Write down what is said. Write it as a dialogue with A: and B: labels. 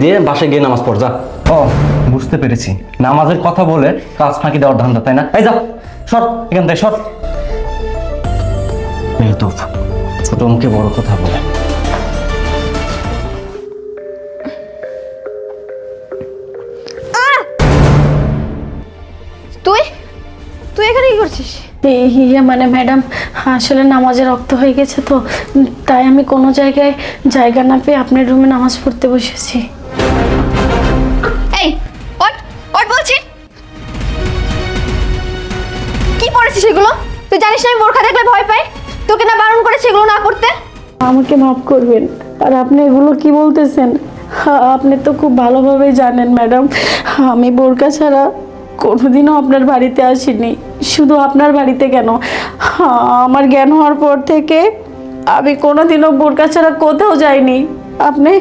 A: দিয়ে বাসায় গিয়ে নামাজ পড় যা।
B: ও বুঝতে পেরেছি, নামাজের কথা বলে কাজ ফাঁকি দেওয়ার ধান্দা, তাই না? এই যা, সর এখান থেকে, সর। বেয়াদব, ছোট মুখে বড় কথা বলে।
C: তুই তুই এখানে কি করছিস?
D: ইয়ে মানে ম্যাডাম, আসলে নামাজে রক্ত হয়ে গেছে তো, তাই আমি কোনো জায়গায় জায়গা না পেয়ে আপনার রুমে নামাজ পড়তে বসেছি।
C: এই ওঠ ওঠ বলছি। কি পড়েছিস এগুলো? তুই জানিস না আমি বোরখা দেখলে ভয় পাই? তোকে না বারণ করেছে এগুলো না পড়তে?
D: আমাকে মাফ করবেন। আর আপনি এগুলো কি বলতেছেন? আপনি তো খুব ভালোভাবেই জানেন ম্যাডাম, আমি বোরকা ছাড়া কোনোদিনও আপনার বাড়িতে আসিনি। শুধু আপনার বাড়িতে কেন, আমার জ্ঞান হওয়ার পর থেকে আমি কোনোদিনও বোরকা ছাড়া কোথাও যাইনি। আপনি